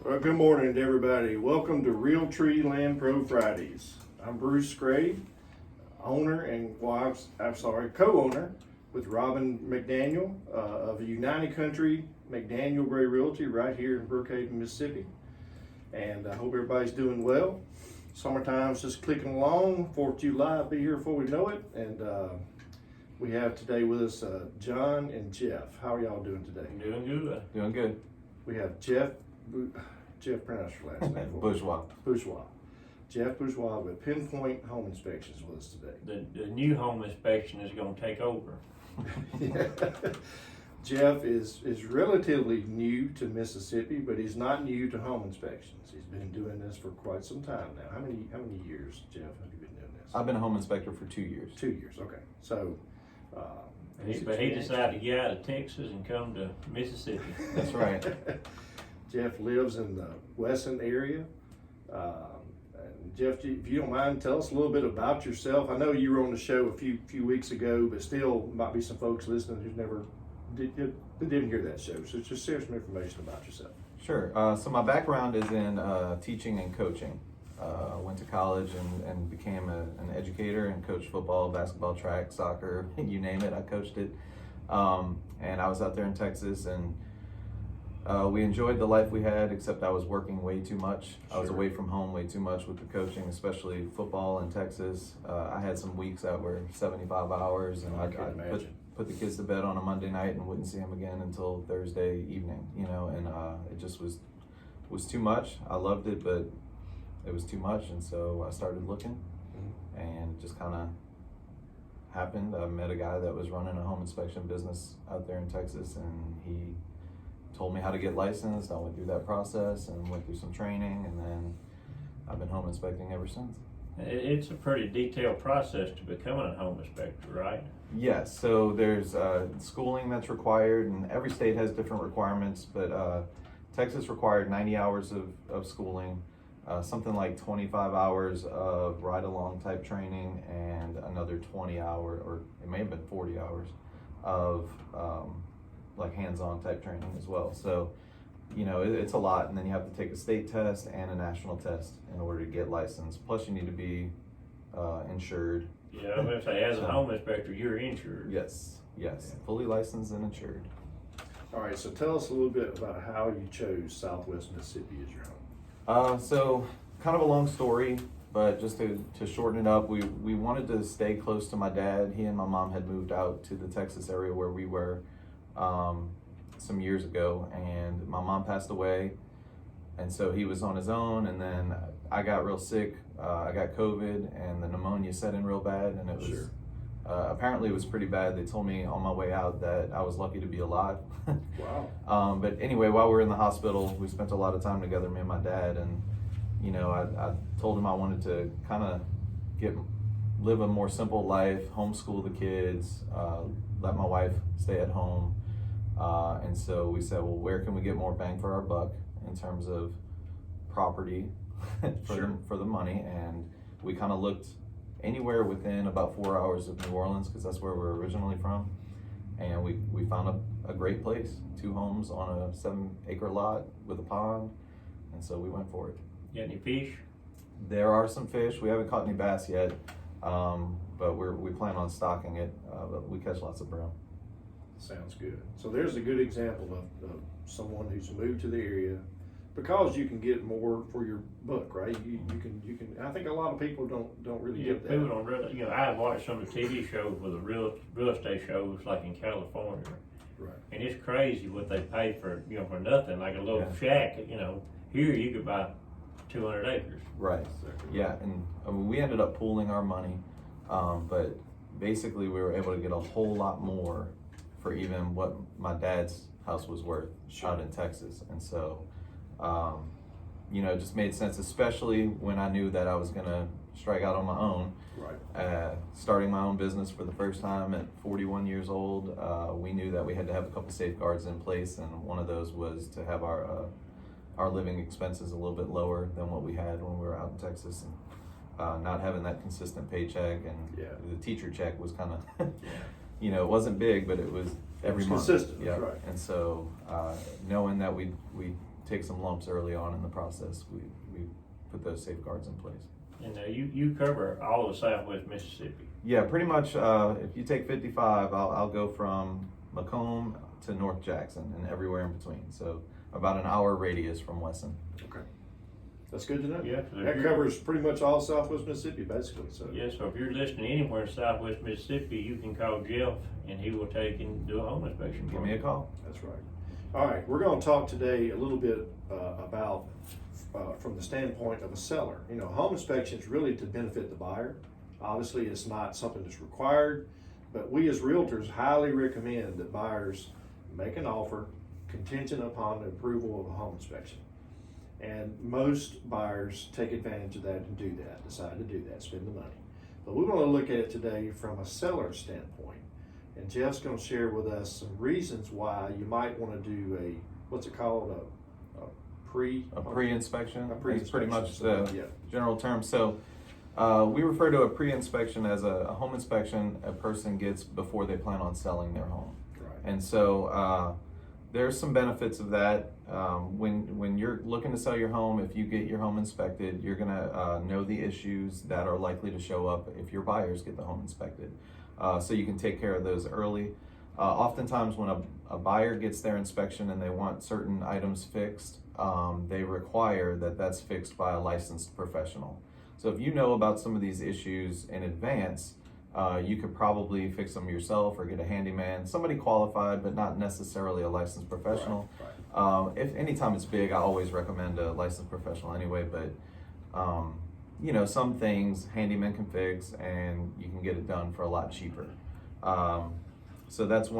Well, good morning to everybody. Welcome to Realtree Land Pro Fridays. I'm Bruce Gray, owner and co-owner with Robin McDaniel of United Country McDaniel-Gray Realty right here in Brookhaven, Mississippi. And I hope everybody's doing well. Summertime's just clicking along. 4th of July will be here before we know it. And we have today with us John and Geoff. How are y'all doing today? Doing good. Doing good. We have Geoff, pronounce your last name. Bourgeois. Bourgeois. Geoff Bourgeois with PinPoint Home Inspections with us today. The new home inspection is going to take over. Yeah. Geoff is relatively new to Mississippi, but he's not new to home inspections. He's been doing this for quite some time now. How many years, Geoff, have you been doing this? I've been a home inspector for 2 years. 2 years, okay. So, But he decided to get out of Texas and come to Mississippi. That's right. Geoff lives in the Wesson area. And Geoff, if you don't mind, tell us a little bit about yourself. I know you were on the show a few weeks ago, but still might be some folks listening who never didn't hear that show. So just share some information about yourself. Sure. So my background is in teaching and coaching. Went to college and became an educator and coached football, basketball, track, soccer, you name it, I coached it. And I was out there in Texas, and we enjoyed the life we had, except I was working way too much. Sure. I was away from home way too much with the coaching, especially football in Texas. I had some weeks that were 75 hours, and I'd put the kids to bed on a Monday night and wouldn't see them again until Thursday evening, and it just was too much. I loved it, but it was too much, and so I started looking, and it just kind of happened. I met a guy that was running a home inspection business out there in Texas, and he told me how to get licensed. I went through that process and went through some training, and then I've been home inspecting ever since. It's a pretty detailed process to becoming a home inspector, right? Yes, so there's schooling that's required, and every state has different requirements, but Texas required 90 hours of schooling, something like 25 hours of ride-along type training, and another 20 hour, or it may have been 40 hours of like hands-on type training as well. So, it's a lot, and then you have to take a state test and a national test in order to get licensed. Plus you need to be insured. Yeah, I'm going to say, as a home inspector, you're insured. Yes, fully licensed and insured. All right, so tell us a little bit about how you chose Southwest Mississippi as your home. So kind of a long story, but just to shorten it up, we wanted to stay close to my dad. He and my mom had moved out to the Texas area where we were some years ago, and my mom passed away, and so he was on his own, and then I got real sick. I got COVID, and the pneumonia set in real bad, and it was Sure. Apparently it was pretty bad. They told me on my way out that I was lucky to be alive. Wow. But anyway, while we were in the hospital, we spent a lot of time together, me and my dad, and I told him I wanted to kind of live a more simple life, homeschool the kids, let my wife stay at home. And so we said, well, where can we get more bang for our buck in terms of property for the money? And we kind of looked anywhere within about 4 hours of New Orleans, because that's where we're originally from. And we found a great place, 2 homes on a 7-acre lot with a pond. And so we went for it. Got any fish? There are some fish. We haven't caught any bass yet, but we plan on stocking it. But we catch lots of brim. Sounds good. So there's a good example of someone who's moved to the area, because you can get more for your buck, right? You can. I think a lot of people don't really get that. People don't really. I've watched some of the TV shows with the real estate shows, like in California, Right. and it's crazy what they pay for for nothing, like a little shack. Here you could buy 200 acres. Right. Exactly. Yeah, and we ended up pooling our money, but basically we were able to get a whole lot more for even what my dad's house was worth out in Texas. And so, it just made sense, especially when I knew that I was gonna strike out on my own. Right. Starting my own business for the first time at 41 years old, we knew that we had to have a couple safeguards in place, and one of those was to have our living expenses a little bit lower than what we had when we were out in Texas, and not having that consistent paycheck, and the teacher check was kind of it wasn't big, but it was every month. Consistent. Yeah. Right. And so knowing that we take some lumps early on in the process, we put those safeguards in place. And you cover all of Southwest Mississippi. Yeah, pretty much. If you take 55, I'll go from Macomb to North Jackson and everywhere in between. So about an hour radius from Wesson. Okay. That's good to know. Yeah, so That covers pretty much all Southwest Mississippi, basically, so. Yeah, so if you're listening anywhere in Southwest Mississippi, you can call Geoff and he will take and do a home inspection. Give me a call. That's right. All right, we're gonna talk today a little bit about, from the standpoint of a seller. You know, home inspection is really to benefit the buyer. Obviously, it's not something that's required, but we as realtors highly recommend that buyers make an offer contingent upon the approval of a home inspection. And most buyers take advantage of that and do that, decide to do that, spend the money. But we want to look at it today from a seller standpoint. And Geoff's going to share with us some reasons why you might want to do a, what's it called, a pre-inspection. A pre-inspection. It's pretty much the Yeah. general term. So we refer to a pre-inspection as a home inspection a person gets before they plan on selling their home. Right. And so there's some benefits of that. When you're looking to sell your home, if you get your home inspected, you're gonna know the issues that are likely to show up if your buyers get the home inspected. So you can take care of those early. Oftentimes when a buyer gets their inspection and they want certain items fixed, they require that that's fixed by a licensed professional. So if you know about some of these issues in advance, you could probably fix them yourself or get a handyman, somebody qualified but not necessarily a licensed professional. Right. If anytime it's big, I always recommend a licensed professional anyway, but you know, some things handyman can fix and you can get it done for a lot cheaper. So that's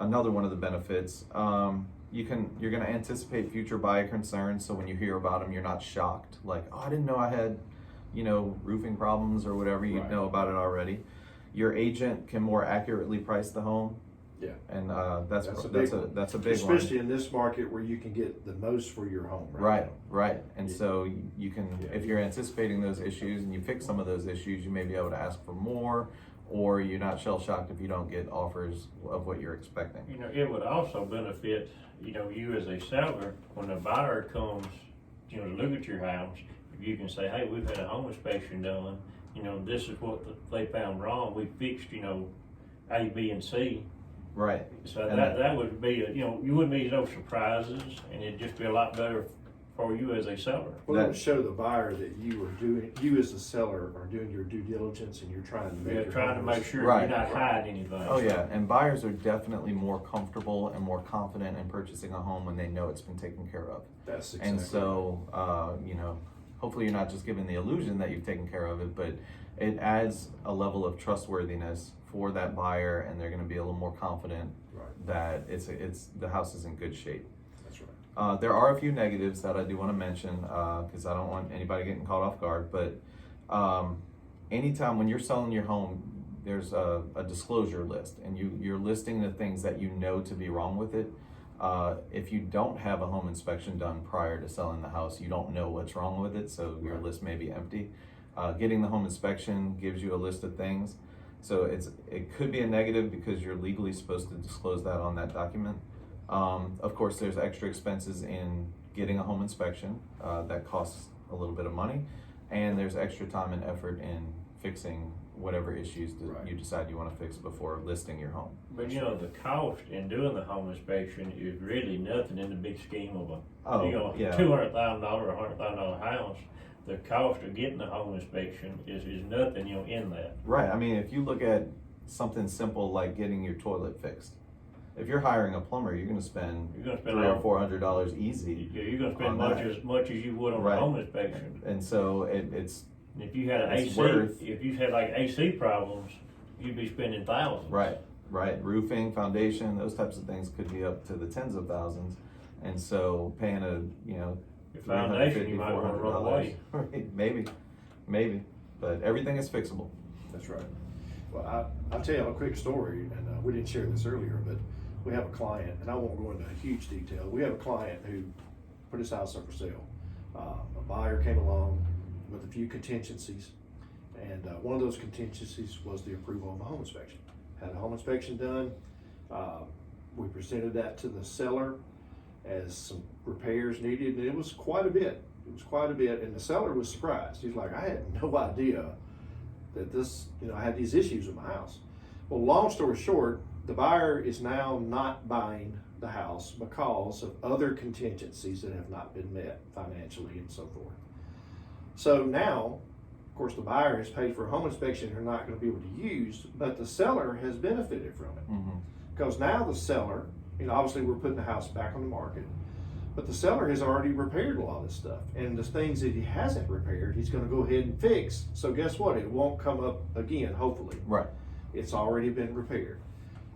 another one of the benefits. You're going to anticipate future buyer concerns, so when you hear about them, you're not shocked. Like, oh, I didn't know I had, you know, roofing problems or whatever. You Right. know about it already. Your agent can more accurately price the home, Yeah. and that's That's a a big big Especially one. in this market where you can get the most for your home. Right. And Yeah. so you can, Yeah. if you're anticipating those issues and you fix some of those issues, you may be able to ask for more, or you're not shell shocked if you don't get offers of what you're expecting. You know, it would also benefit, you know, you as a seller, when a buyer comes, you know, to look at your house, if you can say, hey, we've had a home inspection done, you know, this is what they found wrong, we fixed, you know, A, B, and C. Right. So And that would be, you know, you wouldn't be no surprises, and it'd just be a lot better for you as a seller. Well, that would show the buyer that you as a seller are doing your due diligence and you're trying to make You're your trying to home make sure Right. you're not hiding anything. Oh yeah, and buyers are definitely more comfortable and more confident in purchasing a home when they know it's been taken care of. That's exactly. And so, you know, hopefully you're not just giving the illusion that you've taken care of it, but it adds a level of trustworthiness for that buyer, and they're going to be a little more confident Right. that the house is in good shape. That's right. There are a few negatives that I do want to mention because I don't want anybody getting caught off guard. But anytime when you're selling your home, there's a disclosure list, and you're listing the things that you know to be wrong with it. If you don't have a home inspection done prior to selling the house, you don't know what's wrong with it, so your list may be empty. Getting the home inspection gives you a list of things. So it could be a negative because you're legally supposed to disclose that on that document. Of course, there's extra expenses in getting a home inspection that costs a little bit of money, and there's extra time and effort in fixing whatever issues that you decide you want to fix before listing your home. But you know, the cost in doing the home inspection is really nothing in the big scheme of a, you know, $200,000 or $100,000 house. The cost of getting the home inspection is nothing, you know, in that. Right. I mean, if you look at something simple like getting your toilet fixed, if you're hiring a plumber, you're going to spend $300 or $400 easy. You're going to spend as much as you would on a home inspection. And so it's. And if you had an AC, if you had like AC problems, you'd be spending thousands. Right. Roofing, foundation, those types of things could be up to the tens of thousands, and so paying your foundation, you might want to run away. Right, maybe, but everything is fixable. That's right. Well, I'll tell you a quick story, and we didn't share this earlier, but we have a client, and I won't go into huge detail. We have a client who put his house up for sale. A buyer came along with a few contingencies, and one of those contingencies was the approval of a home inspection. Had a home inspection done. We presented that to the seller. as some repairs needed, and it was quite a bit. It was quite a bit, and the seller was surprised. He's like, I had no idea that this, I had these issues with my house. Well, long story short, the buyer is now not buying the house because of other contingencies that have not been met financially and so forth. So now, of course, the buyer has paid for a home inspection they're not going to be able to use, but the seller has benefited from it. Because now the seller, obviously we're putting the house back on the market, but the seller has already repaired a lot of this stuff. And the things that he hasn't repaired, he's going to go ahead and fix. So guess what? It won't come up again, hopefully. Right. It's already been repaired.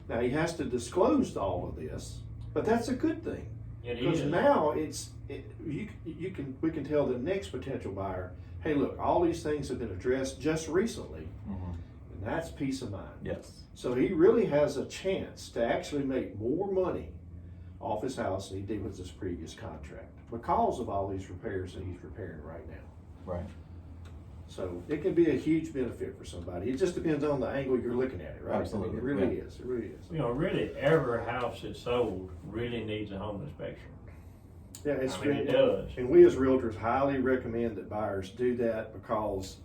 Now he has to disclose all of this, but that's a good thing. Because now we can tell the next potential buyer, hey, look, all these things have been addressed just recently, and that's peace of mind. Yes. So he really has a chance to actually make more money off his house than he did with his previous contract because of all these repairs that he's repairing right now. Right. So it can be a huge benefit for somebody. It just depends on the angle you're looking at it, right? Absolutely. It really is. It really is. Really every house that's sold really needs a home inspection. Yeah, it's it does. And we as realtors highly recommend that buyers do that because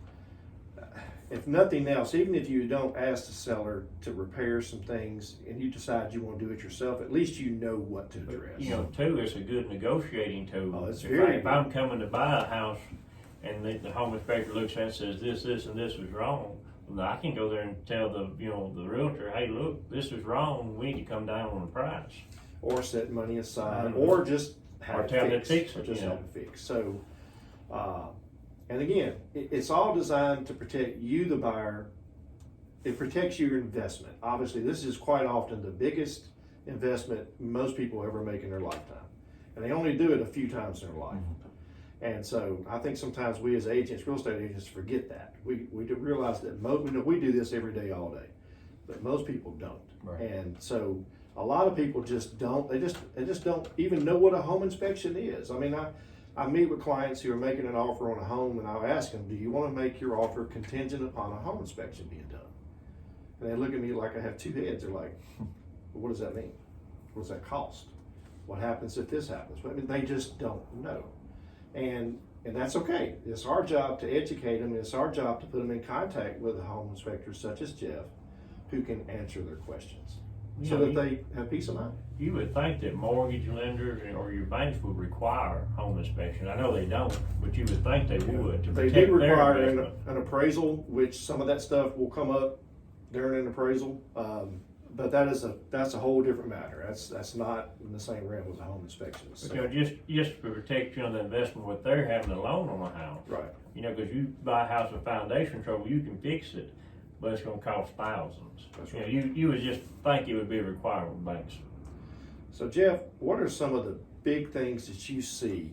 if nothing else, even if you don't ask the seller to repair some things and you decide you want to do it yourself, at least you know what to address. Too, it's a good negotiating tool. Oh, it's If I'm coming to buy a house and the home inspector looks at it and says this, and this was wrong, well, I can go there and tell the realtor, hey, look, this is wrong. We need to come down on the price. Or set money aside, or just have it tell them to fixed. fix it, Or just have it fixed. So, and again, it's all designed to protect you, the buyer. It protects your investment. Obviously, this is quite often the biggest investment most people ever make in their lifetime. And they only do it a few times in their life. And so I think sometimes we as agents, real estate agents, forget that. We do realize that we do this every day, all day, but most people don't. Right. And so a lot of people just don't. They just don't even know what a home inspection is. I mean, I meet with clients who are making an offer on a home, and I'll ask them, "Do you want to make your offer contingent upon a home inspection being done?" And they look at me like I have two heads. They're like, well, "What does that mean? What does that cost? What happens if this happens?" I mean, they just don't know. And that's okay. It's our job to educate them. It's our job to put them in contact with a home inspector such as Geoff, who can answer their questions so that they have peace of mind. You would think that mortgage lenders or your banks would require home inspection. I know they don't, but you would think they would to They protect do require their investment. an appraisal, which some of that stuff will come up during an appraisal. But that's a whole different matter. That's not in the same realm as a home inspection. So, But, just to protect the investment what they're having a loan on a house. right. Because you buy a house with foundation trouble, you can fix it, but it's gonna cost thousands. That's right. You would just think it would be required with banks. So Geoff, what are some of the big things that you see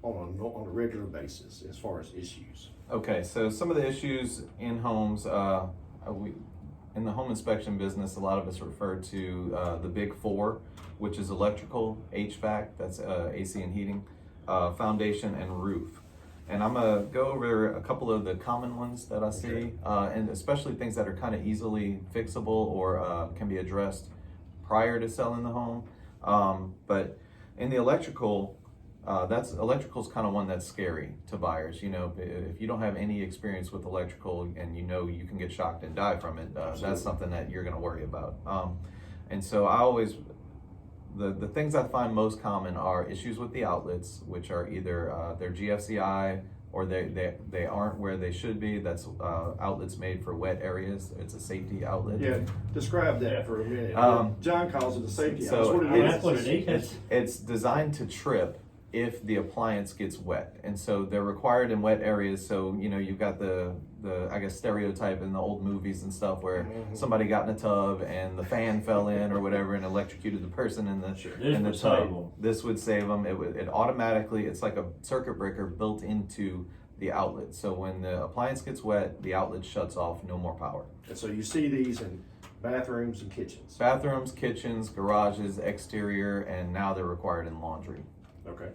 on a regular basis as far as issues? Okay, so some of the issues in homes, in the home inspection business, a lot of us refer to the big four, which is electrical, HVAC, that's AC and heating, foundation, and roof. And I'm gonna go over a couple of the common ones that I see, and especially things that are kind of easily fixable or can be addressed prior to selling the home. But in the electrical's kind of one that's scary to buyers. If you don't have any experience with electrical and you can get shocked and die from it, that's something that you're going to worry about. And so the things I find most common are issues with the outlets, which are either they're GFCI or they aren't where they should be. That's outlets made for wet areas. It's a safety outlet. Yeah, describe that for a minute. John calls it a safety so outlet. What That's what it is. It's designed to trip if the appliance gets wet, and so they're required in wet areas. So you've got the I guess stereotype in the old movies and stuff where somebody got in a tub and the fan fell in or whatever and electrocuted the person in the tub. This would save them. It automatically, it's like a circuit breaker built into the outlet. So when the appliance gets wet, the outlet shuts off, no more power. And so you see these in bathrooms and kitchens. Bathrooms, kitchens, garages, exterior, and now they're required in laundry. Okay.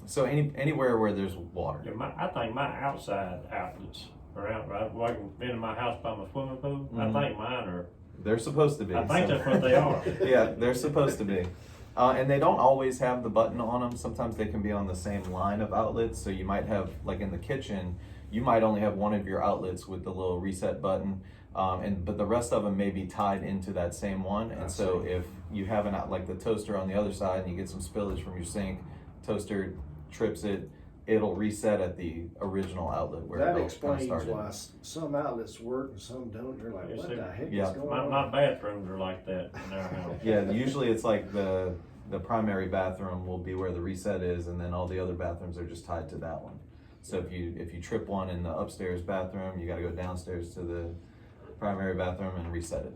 So anywhere where there's water. Yeah, I think my outside outlets are out, right? Like in my house by my swimming pool, I think mine are. They're supposed to be. I think that's what they are. Yeah, they're supposed to be. And they don't always have the button on them. Sometimes they can be on the same line of outlets. So you might have, like in the kitchen, you might only have one of your outlets with the little reset button, but the rest of them may be tied into that same one. And so if you have an out, like the toaster on the other side, and you get some spillage from your sink, toaster trips it, it'll reset at the original outlet where That it explains started. why some outlets work and some don't. You're like, Yes, what sir. the heck Yeah. is going My on? bathrooms are like that in our house. Yeah, usually it's like the primary bathroom will be where the reset is, and then all the other bathrooms are just tied to that one. So if you trip one in the upstairs bathroom, you got to go downstairs to the primary bathroom and reset it.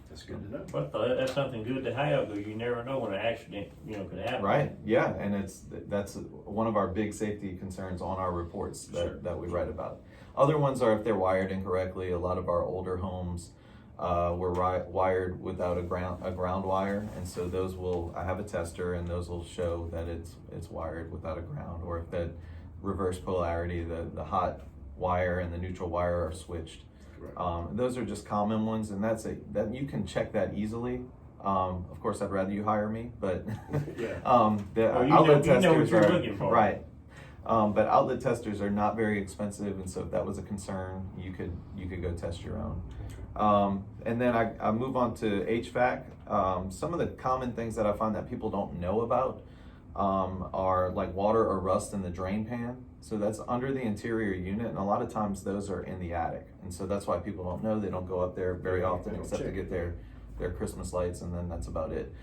That's good to know. But that's something good to have, though. You never know when an accident, could happen. Right. Yeah, and that's one of our big safety concerns on our reports that we write about. Other ones are if they're wired incorrectly. A lot of our older homes were wired without a ground wire, and so I have a tester, and those will show that it's wired without a ground, or if that reverse polarity, the hot wire and the neutral wire are switched. Those are just common ones, and that you can check that easily. Of course, I'd rather you hire me, but the outlet testers what you're are looking for. right. But outlet testers are not very expensive, and so if that was a concern, you could go test your own. And then I move on to HVAC. Some of the common things that I find that people don't know about are like water or rust in the drain pan. So that's under the interior unit, and a lot of times those are in the attic. And so that's why people don't know. They don't go up there very often except to get their Christmas lights, and then that's about it.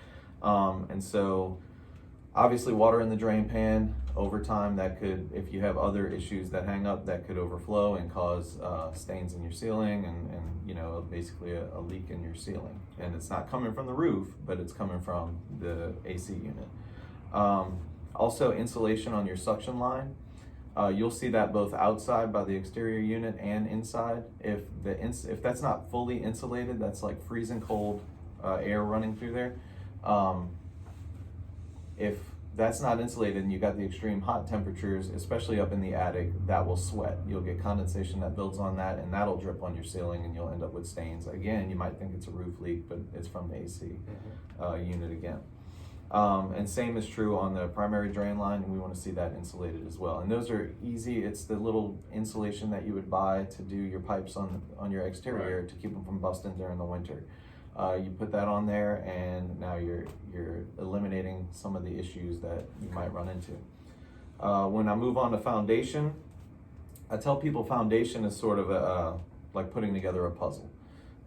And so obviously water in the drain pan, over time that could, if you have other issues that hang up, that could overflow and cause stains in your ceiling and basically a leak in your ceiling. And it's not coming from the roof, but it's coming from the AC unit. Also insulation on your suction line. You'll see that both outside by the exterior unit and inside. If that's not fully insulated, that's like freezing cold air running through there. If that's not insulated and you got the extreme hot temperatures, especially up in the attic, that will sweat. You'll get condensation that builds on that, and that'll drip on your ceiling, and you'll end up with stains. Again, you might think it's a roof leak, but it's from the AC unit again. And same is true on the primary drain line, and we want to see that insulated as well. And those are easy. It's the little insulation that you would buy to do your pipes on your exterior to keep them from busting during the winter. You put that on there, and now you're eliminating some of the issues that you might run into. When I move on to foundation, I tell people foundation is sort of like putting together a puzzle.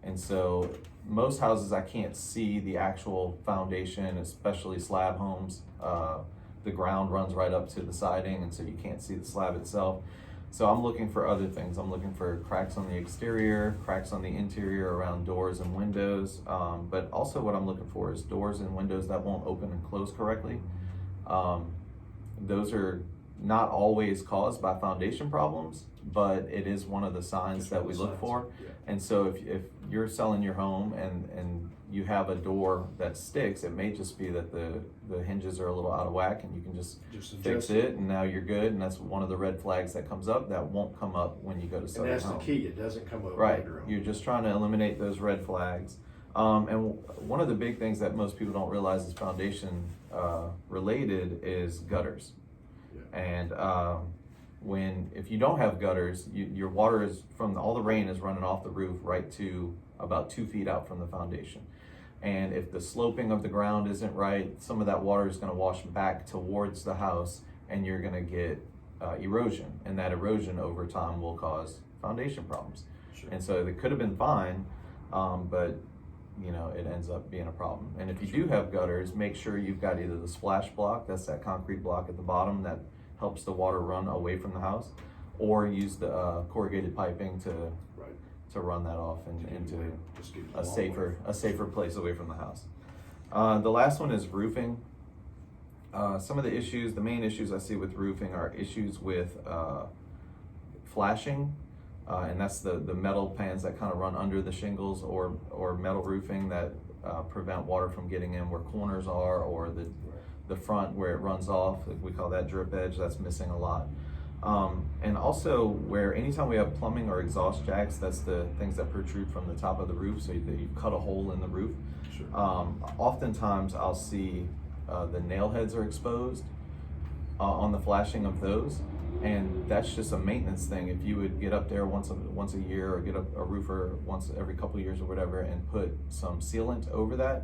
And so most houses I can't see the actual foundation, especially slab homes. The ground runs right up to the siding, and so you can't see the slab itself. So I'm looking for other things. I'm looking for cracks on the exterior, cracks on the interior around doors and windows. But also what I'm looking for is doors and windows that won't open and close correctly. Those are not always caused by foundation problems, but it is one of the signs that we look for. And so if you're selling your home and you have a door that sticks, it may just be that the hinges are a little out of whack, and you can just fix it, and now you're good. And that's one of the red flags that comes up that won't come up when you go to sell your home. And that's the key. It doesn't come up Right. later on. You're just trying to eliminate those red flags. And one of the big things that most people don't realize is foundation related is gutters. And if you don't have gutters, your water is all the rain is running off the roof right to about 2 feet out from the foundation. And if the sloping of the ground isn't right, some of that water is going to wash back towards the house, and you're going to get erosion. And that erosion over time will cause foundation problems. And so it could have been fine, but it ends up being a problem. And if you do have gutters, make sure you've got either the splash block, that's that concrete block at the bottom that helps the water run away from the house, or use the corrugated piping to run that off into a safer place away from the house. The last one is roofing. Some of the main issues I see with roofing are issues with flashing, and that's the metal pans that kind of run under the shingles, or metal roofing that prevent water from getting in where corners are, or the front where it runs off. We call that drip edge. That's missing a lot. And also where anytime we have plumbing or exhaust jacks, that's the things that protrude from the top of the roof, so that you cut a hole in the roof. Oftentimes I'll see the nail heads are exposed on the flashing of those. And that's just a maintenance thing. If you would get up there once a year, or get a roofer once every couple of years or whatever, and put some sealant over that,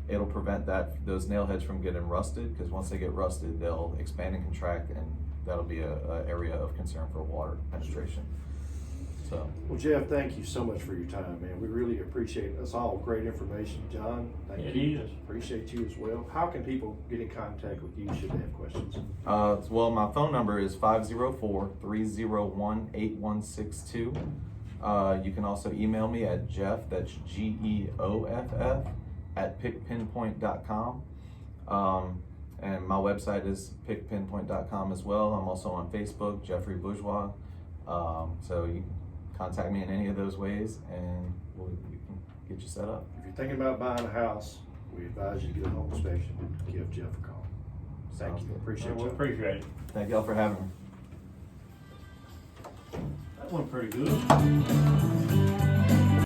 it'll prevent those nail heads from getting rusted, because once they get rusted, they'll expand and contract, and that'll be a area of concern for water penetration. So, Well, Geoff, thank you so much for your time, man. We really appreciate it. That's all great information. John, thank It you. is. Appreciate you as well. How can people get in contact with you should they have questions? well, my phone number is 504-301-8162. You can also email me at Geoff, that's GEOFF, at PinPoint.com. And my website is PinPoint.com as well. I'm also on Facebook, Geoffrey Bourgeois. So you can contact me in any of those ways, and we can get you set up. If you're thinking about buying a house, we advise you to get a home inspection. Give Geoff a call. Thank Sounds you. good. Appreciate We you. appreciate it. Thank y'all for having me. That went pretty good.